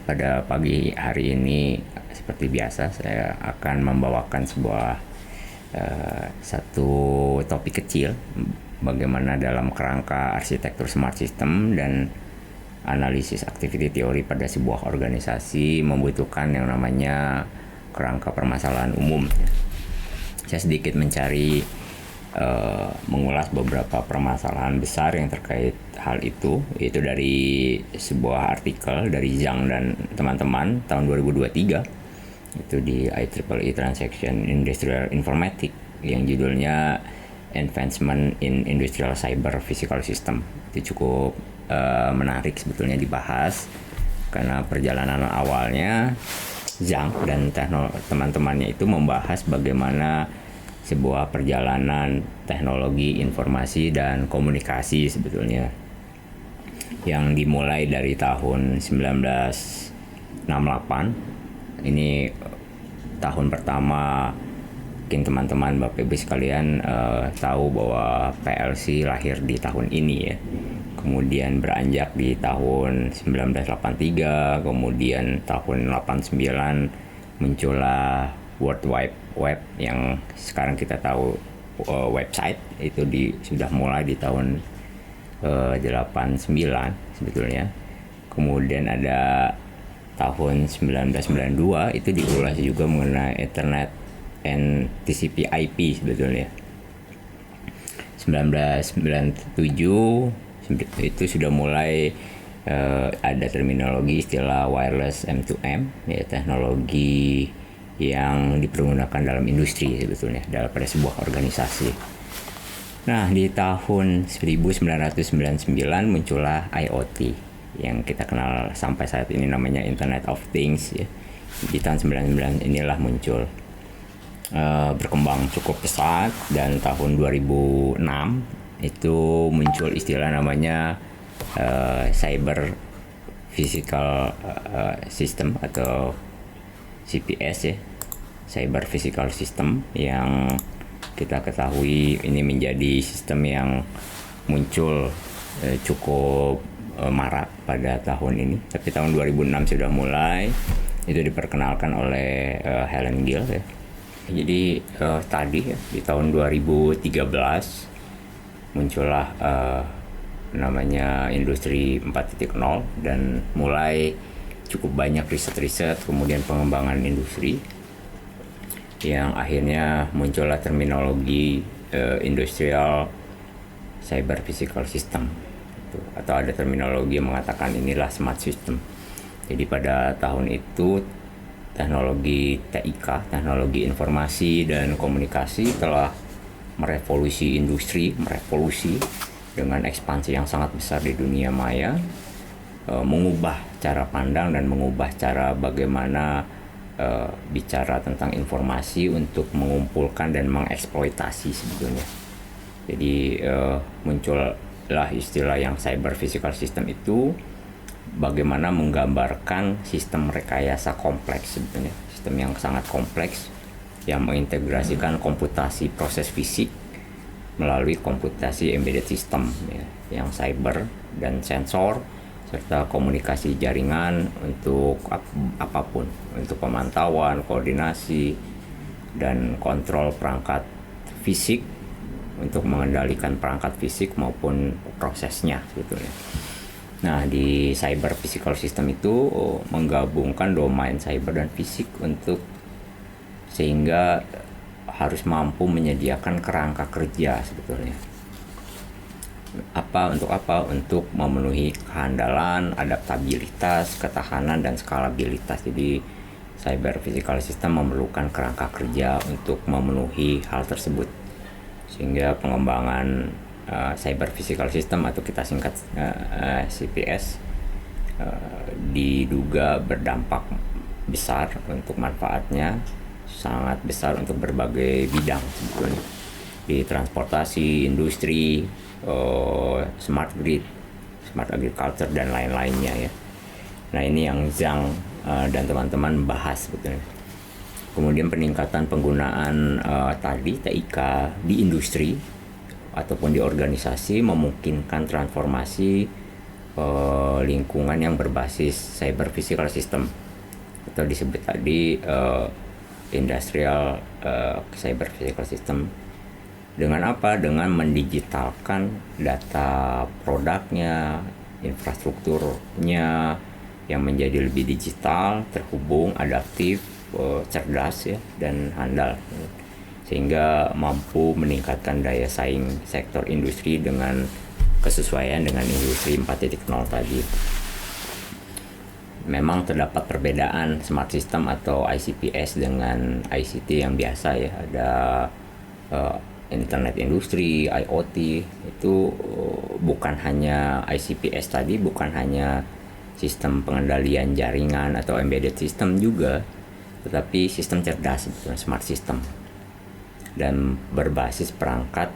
Pada pagi hari ini seperti biasa saya akan membawakan satu topik kecil bagaimana dalam kerangka arsitektur smart system dan analisis activity theory pada sebuah organisasi membutuhkan yang namanya kerangka permasalahan umum. Saya sedikit mencari mengulas beberapa permasalahan besar yang terkait hal itu, yaitu dari sebuah artikel dari Zhang dan teman-teman tahun 2023 itu di IEEE Transaction Industrial Informatics yang judulnya Advancement in Industrial Cyber Physical System. Itu cukup menarik sebetulnya dibahas karena perjalanan awalnya Zhang dan teman-temannya itu membahas bagaimana sebuah perjalanan teknologi informasi dan komunikasi sebetulnya yang dimulai dari tahun 1968. Ini tahun pertama mungkin teman-teman Bapak Ibu sekalian tahu bahwa PLC lahir di tahun ini ya. Kemudian beranjak di tahun 1983, kemudian tahun 89 muncullah World Wide Web yang sekarang kita tahu website itu sudah mulai di tahun 89 sebetulnya. Kemudian ada tahun 1992 itu diulas juga mengenai Ethernet and TCP/IP sebetulnya. 1997 itu sudah mulai ada terminologi istilah wireless M2M ya, teknologi yang dipergunakan dalam industri sebetulnya pada sebuah organisasi. Nah, di tahun 1999 muncullah IoT yang kita kenal sampai saat ini namanya Internet of Things ya. Di tahun 99 inilah muncul berkembang cukup pesat, dan tahun 2006 itu muncul istilah namanya Cyber Physical System atau CPS ya, Cyber Physical System, yang kita ketahui ini menjadi sistem yang muncul cukup marak pada tahun ini. Tapi tahun 2006 sudah mulai itu diperkenalkan oleh Helen Gill ya. Jadi tadi ya, di tahun 2013 muncullah namanya industri 4.0 dan mulai cukup banyak riset-riset kemudian pengembangan industri yang akhirnya muncullah terminologi industrial cyber physical system atau ada terminologi yang mengatakan inilah smart system. Jadi pada tahun itu teknologi TIK, teknologi informasi dan komunikasi, telah merevolusi industri, dengan ekspansi yang sangat besar di dunia maya, mengubah cara pandang dan mengubah cara bagaimana bicara tentang informasi untuk mengumpulkan dan mengeksploitasi sebetulnya. Jadi muncullah istilah yang cyber physical system itu bagaimana menggambarkan sistem rekayasa kompleks sebetulnya, sistem yang sangat kompleks yang mengintegrasikan komputasi proses fisik melalui komputasi embedded system ya, yang cyber dan sensor serta komunikasi jaringan untuk apapun, untuk pemantauan, koordinasi, dan kontrol perangkat fisik untuk mengendalikan perangkat fisik maupun prosesnya sebetulnya. Nah, di cyber physical system itu menggabungkan domain cyber dan fisik sehingga harus mampu menyediakan kerangka kerja sebetulnya. Untuk memenuhi kehandalan, adaptabilitas, ketahanan, dan skalabilitas. Jadi cyber physical system memerlukan kerangka kerja untuk memenuhi hal tersebut, sehingga pengembangan cyber physical system atau kita singkat CPS diduga berdampak besar untuk manfaatnya, sangat besar untuk berbagai bidang sebetulnya, di transportasi, industri, smart grid, smart agriculture, dan lain-lainnya ya. Nah, ini yang Zhang dan teman-teman bahas sebetulnya. Kemudian peningkatan penggunaan tadi TIK di industri ataupun di organisasi memungkinkan transformasi lingkungan yang berbasis cyber physical system atau disebut tadi industrial cyber physical system. Dengan apa? Dengan mendigitalkan data produknya, infrastrukturnya yang menjadi lebih digital, terhubung, adaptif, cerdas ya, dan handal, sehingga mampu meningkatkan daya saing sektor industri dengan kesesuaian dengan industri 4.0 tadi. Memang terdapat perbedaan smart system atau ICPS dengan ICT yang biasa ya. Ada internet industri, IoT, itu bukan hanya ICPS tadi, bukan hanya sistem pengendalian jaringan atau embedded system juga, tetapi sistem cerdas, smart system, dan berbasis perangkat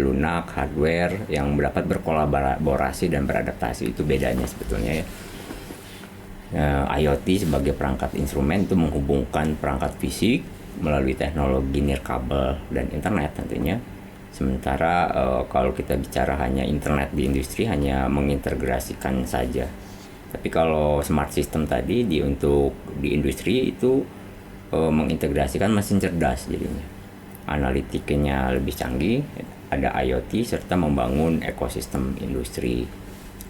lunak, hardware yang dapat berkolaborasi dan beradaptasi. Itu bedanya sebetulnya ya. IoT sebagai perangkat instrumen itu menghubungkan perangkat fisik melalui teknologi nirkabel dan internet tentunya. Sementara kalau kita bicara hanya internet di industri, hanya mengintegrasikan saja. Tapi kalau smart system tadi untuk di industri itu mengintegrasikan mesin cerdas jadinya. Analitiknya lebih canggih, ada IoT serta membangun ekosistem industri.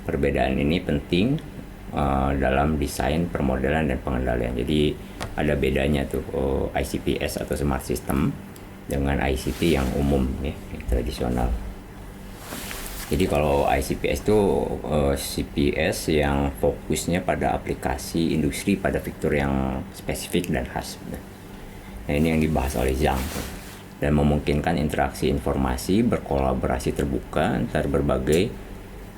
Perbedaan ini penting dalam desain, permodelan, dan pengendalian. Jadi ada bedanya tuh ICPS atau smart system dengan ICT yang umum ya, yang tradisional. Jadi kalau ICPS itu CPS yang fokusnya pada aplikasi industri pada fitur yang spesifik dan khas. Nah ini yang dibahas oleh Zhang, dan memungkinkan interaksi informasi berkolaborasi terbuka antar berbagai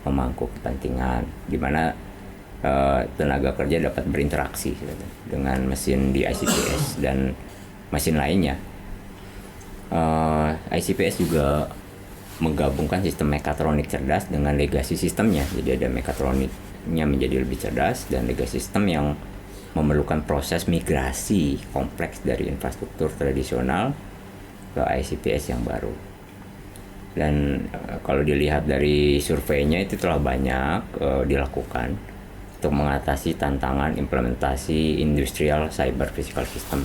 pemangku kepentingan, di mana tenaga kerja dapat berinteraksi dengan mesin di ICPS dan mesin lainnya. ICPS juga menggabungkan sistem mekatronik cerdas dengan legacy sistemnya. Jadi ada mekatroniknya menjadi lebih cerdas dan legacy sistem yang memerlukan proses migrasi kompleks dari infrastruktur tradisional ke ICPS yang baru. Dan kalau dilihat dari surveinya itu telah banyak dilakukan untuk mengatasi tantangan implementasi industrial cyber physical system.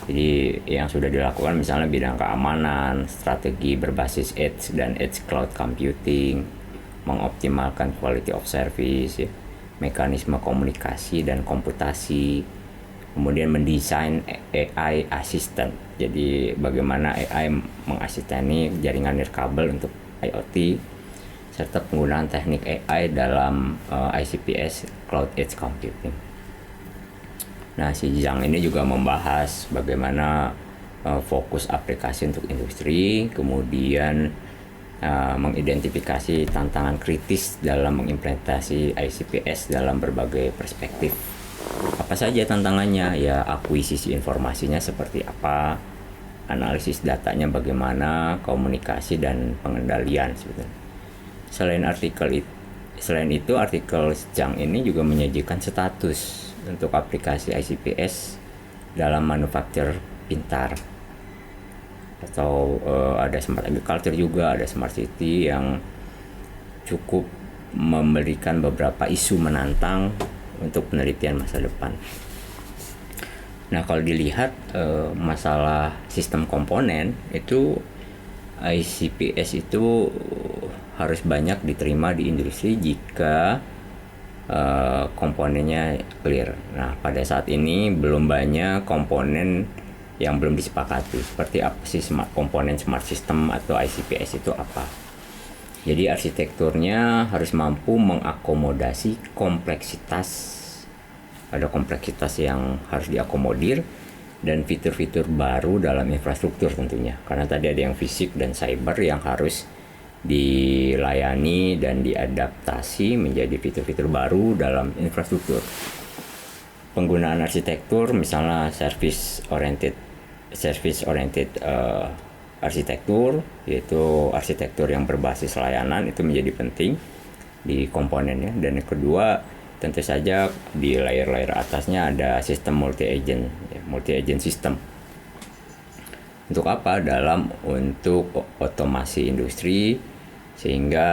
Jadi yang sudah dilakukan misalnya bidang keamanan, strategi berbasis edge dan edge cloud computing, mengoptimalkan quality of service, ya, mekanisme komunikasi dan komputasi, kemudian mendesain AI assistant. Jadi bagaimana AI mengasisteni jaringan nirkabel untuk IoT, serta penggunaan teknik AI dalam ICPS Cloud Edge Computing. Nah, si Zhang ini juga membahas bagaimana fokus aplikasi untuk industri, kemudian mengidentifikasi tantangan kritis dalam mengimplementasi ICPS dalam berbagai perspektif. Apa saja tantangannya? Ya, akuisisi informasinya seperti apa, analisis datanya bagaimana, komunikasi dan pengendalian sebetulnya. Selain itu artikel Zhang ini juga menyajikan status untuk aplikasi ICPS dalam manufaktur pintar, atau ada smart agriculture juga, ada smart city yang cukup memberikan beberapa isu menantang untuk penelitian masa depan. Nah kalau dilihat masalah sistem komponen itu, ICPS itu harus banyak diterima di industri jika komponennya clear. Nah pada saat ini belum banyak komponen yang belum disepakati. Seperti apa sih komponen smart system atau ICPS itu apa? Jadi arsitekturnya harus mampu mengakomodasi kompleksitas. Ada kompleksitas yang harus diakomodir dan fitur-fitur baru dalam infrastruktur tentunya. Karena tadi ada yang fisik dan cyber yang harus dilayani dan diadaptasi menjadi fitur-fitur baru dalam infrastruktur. Penggunaan arsitektur misalnya service oriented arsitektur, yaitu arsitektur yang berbasis layanan, itu menjadi penting di komponennya. Dan yang kedua tentu saja di layer-layer atasnya ada sistem multi-agent system. Untuk apa? Untuk otomasi industri, sehingga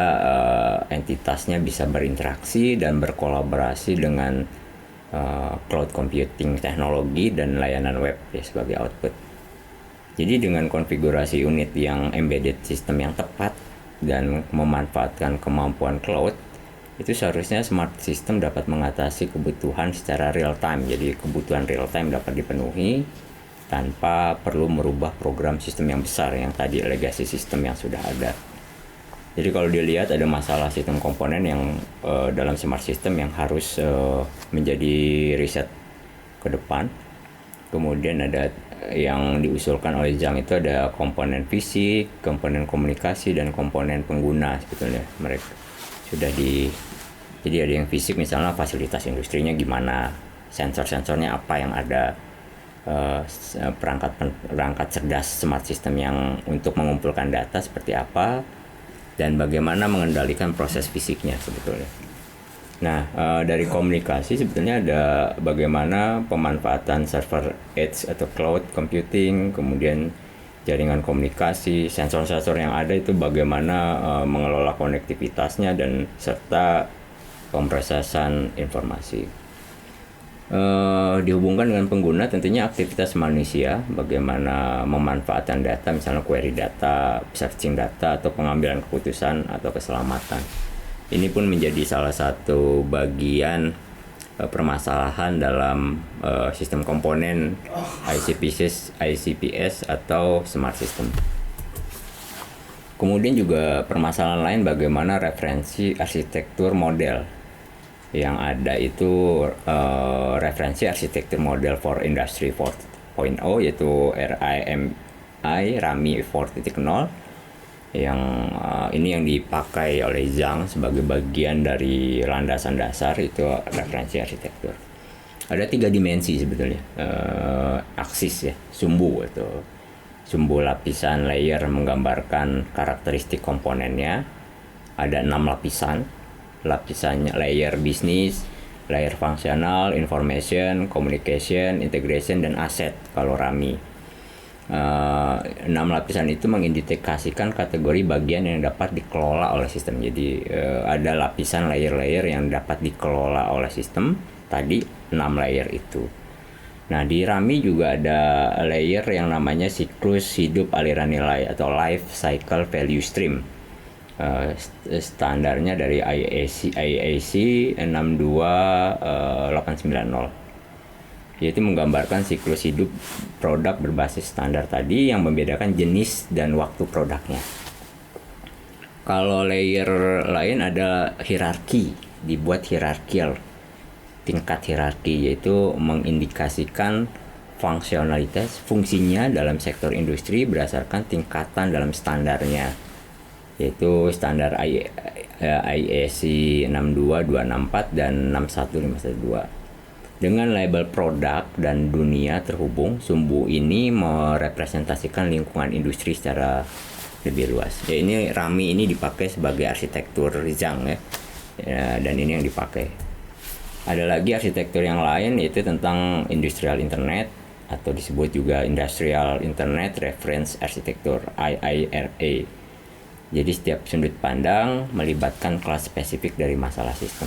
entitasnya bisa berinteraksi dan berkolaborasi dengan cloud computing teknologi dan layanan web ya, sebagai output. Jadi dengan konfigurasi unit yang embedded system yang tepat dan memanfaatkan kemampuan cloud, itu seharusnya smart system dapat mengatasi kebutuhan secara real time. Jadi kebutuhan real time dapat dipenuhi tanpa perlu merubah program sistem yang besar yang tadi legacy system yang sudah ada. Jadi kalau dilihat ada masalah sistem komponen yang dalam smart system yang harus menjadi riset ke depan. Kemudian ada yang diusulkan oleh Zhang itu ada komponen fisik, komponen komunikasi, dan komponen pengguna sebetulnya. Mereka sudah jadi ada yang fisik, misalnya fasilitas industrinya gimana, sensor-sensornya apa yang ada, perangkat cerdas smart system yang untuk mengumpulkan data seperti apa, dan bagaimana mengendalikan proses fisiknya sebetulnya. Nah, dari komunikasi sebetulnya ada bagaimana pemanfaatan server edge atau cloud computing, kemudian jaringan komunikasi, sensor-sensor yang ada itu bagaimana mengelola konektivitasnya dan serta pemrosesan informasi. Dihubungkan dengan pengguna tentunya aktivitas manusia, bagaimana memanfaatkan data, misalnya query data, searching data, atau pengambilan keputusan atau keselamatan. Ini pun menjadi salah satu bagian permasalahan dalam sistem komponen ICPS atau smart system. Kemudian juga permasalahan lain bagaimana referensi arsitektur model yang ada itu, referensi arsitektur model for Industry 4.0 yaitu RAMI 4.0 yang ini yang dipakai oleh Zhang sebagai bagian dari landasan dasar itu referensi arsitektur. Ada 3 dimensi sebetulnya, aksis ya, sumbu atau sumbu lapisan layer menggambarkan karakteristik komponennya. Ada 6 lapisan. Lapisannya layer bisnis, layer fungsional, information, communication, integration, dan aset kalau RAMI. 6 lapisan itu mengindikasikan kategori bagian yang dapat dikelola oleh sistem. Jadi ada lapisan layer-layer yang dapat dikelola oleh sistem, tadi 6 layer itu. Nah, di RAMI juga ada layer yang namanya siklus hidup aliran nilai atau life cycle value stream. Standarnya dari IAC 62890, yaitu menggambarkan siklus hidup produk berbasis standar tadi yang membedakan jenis dan waktu produknya. Kalau layer lain ada hierarki, dibuat hierarkial, tingkat hierarki, yaitu mengindikasikan fungsionalitas fungsinya dalam sektor industri berdasarkan tingkatan dalam standarnya, yaitu standar IEC 62264 dan 61512. Dengan label produk dan dunia terhubung, sumbu ini merepresentasikan lingkungan industri secara lebih luas. Ya, ini RAMI ini dipakai sebagai arsitektur Zhang ya, dan ini yang dipakai. Ada lagi arsitektur yang lain, yaitu tentang industrial internet atau disebut juga Industrial Internet Reference Architecture IIRA. Jadi setiap sudut pandang melibatkan kelas spesifik dari masalah sistem.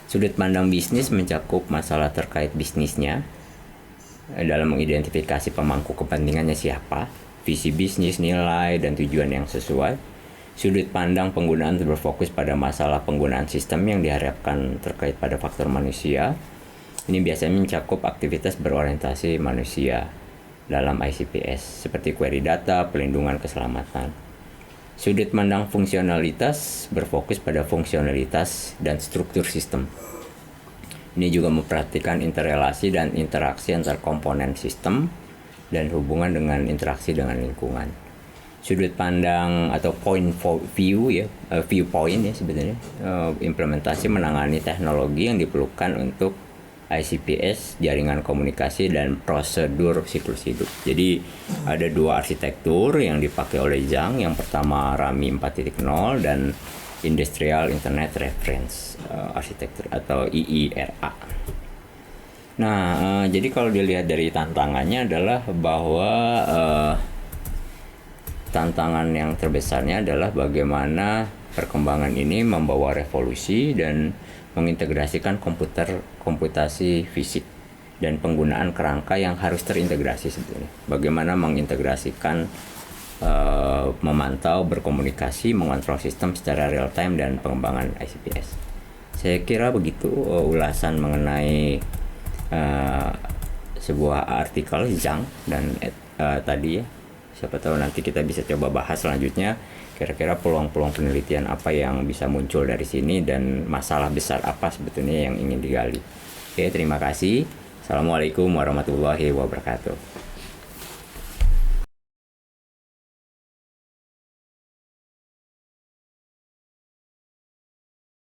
Sudut pandang bisnis mencakup masalah terkait bisnisnya dalam mengidentifikasi pemangku kepentingannya siapa, visi bisnis, nilai, dan tujuan yang sesuai. Sudut pandang penggunaan berfokus pada masalah penggunaan sistem yang diharapkan terkait pada faktor manusia. Ini biasanya mencakup aktivitas berorientasi manusia dalam ICPS seperti query data, pelindungan, keselamatan. Sudut pandang fungsionalitas berfokus pada fungsionalitas dan struktur sistem. Ini juga memperhatikan interrelasi dan interaksi antar komponen sistem dan hubungan dengan interaksi dengan lingkungan. Sudut pandang atau point view ya, viewpoint ya sebetulnya, implementasi menangani teknologi yang diperlukan untuk ICPS, jaringan komunikasi, dan prosedur siklus hidup. Jadi ada 2 arsitektur yang dipakai oleh Zhang. Yang pertama RAMI 4.0 dan Industrial Internet Reference Architecture atau IIRA. Nah, jadi kalau dilihat dari tantangannya adalah bahwa tantangan yang terbesarnya adalah bagaimana perkembangan ini membawa revolusi dan mengintegrasikan komputasi fisik dan penggunaan kerangka yang harus terintegrasi sebetulnya. Bagaimana mengintegrasikan, memantau, berkomunikasi, mengontrol sistem secara real time dan pengembangan ICPS. Saya kira begitu ulasan mengenai sebuah artikel Zhang dan tadi ya. Siapa tahu nanti kita bisa coba bahas selanjutnya kira-kira peluang-peluang penelitian apa yang bisa muncul dari sini dan masalah besar apa sebetulnya yang ingin digali. Oke, terima kasih. Assalamualaikum warahmatullahi wabarakatuh.